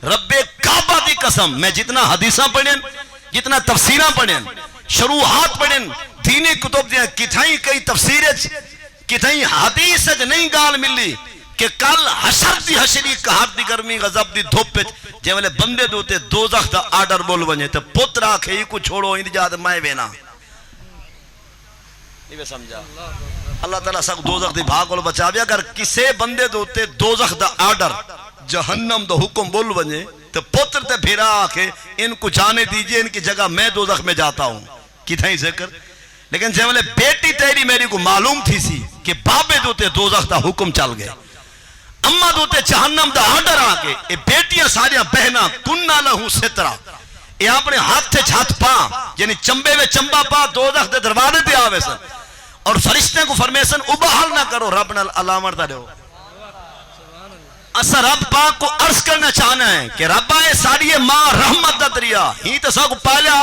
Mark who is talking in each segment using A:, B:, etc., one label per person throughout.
A: رب کعبہ دی قسم میں جتنا حدیثاں پڑھیں جتنا تفسیراں پڑھیں شروحات پڑھیں دینی کتب دیا کتھائیں کئی تفسیریں کتھائیں حدیث نہیں گال ملی کہ کل حشر دی حشری کہات دی گرمی غضب دی دھوپ جے والے بندے دوتے دوزخ دا آرڈر بول بنجے تو پتر آکھے ہی کو چھوڑو ہی جاد مائے بینا نہیں بے سمجھا اللہ تعالیٰ ساکھ دوزخ دی بھاگ کو بچا بیا اگر کسے بندے دوتے دوزخ دا آرڈر جہنم دا حکم بول بنجے تو پتر تے پھیرا آکھے ان کو جانے دیجئے ان کی جگہ میں دوزخ میں جاتا ہوں کتھائیں ذکر لیکن جے والے بیٹی تیری میری کو معلوم تھی سی کہ بابے دوتے دوزخ دا حکم چل گئے اممہ دوتے جہنم دا آرڈر آگے اے بیٹیاں ساریاں بہنا کننا لہو سترہ اے اپنے ہاتھ تھے چھات پا یعنی چمبے میں چمبا پا دوزخ دے دروازے دے آوے سن اور فرشتے کو فرمے سن ابحال نہ کرو رب نہ علامت دا رہو اسا رب پاک کو عرض کرنا چاہنا ہے کہ رب آئے ساری ماں رحمت دا دریا ہی تو سا کو پالا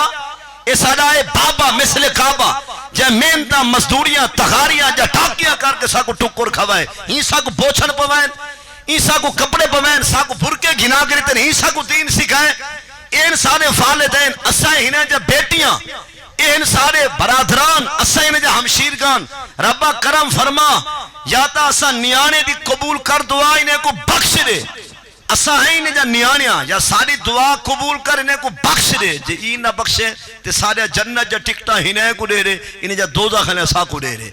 A: اے سارا اے بابا مثل کعبہ جے محنتاں مزدوریاں تغاریاں جا ٹاکیاں کر کے سا کو ٹکر کھوائے ہی سا کو بوچھن پوائیں ہی سا کو کپڑے پوائیں سا کو بھرکے گھنا کرتے ہی سا کو دین سکھائیں این سارے والدین اسائیں ہی جا بیٹیاں این سارے برادران اسائیں جا ہمشیرگان ربا کرم فرما یا تا اسا نیانے دی قبول کر دعا انہیں کو بخش دے اسا ہیں انہیں جا نیانیاں یا ساری دعا قبول کر انہیں کو بخش دے جے این نہ بخشے تے سارے جنت جا ٹکٹا انہیں کو دے رہے انہیں جا دوزخ انہیں سا کو دے رہے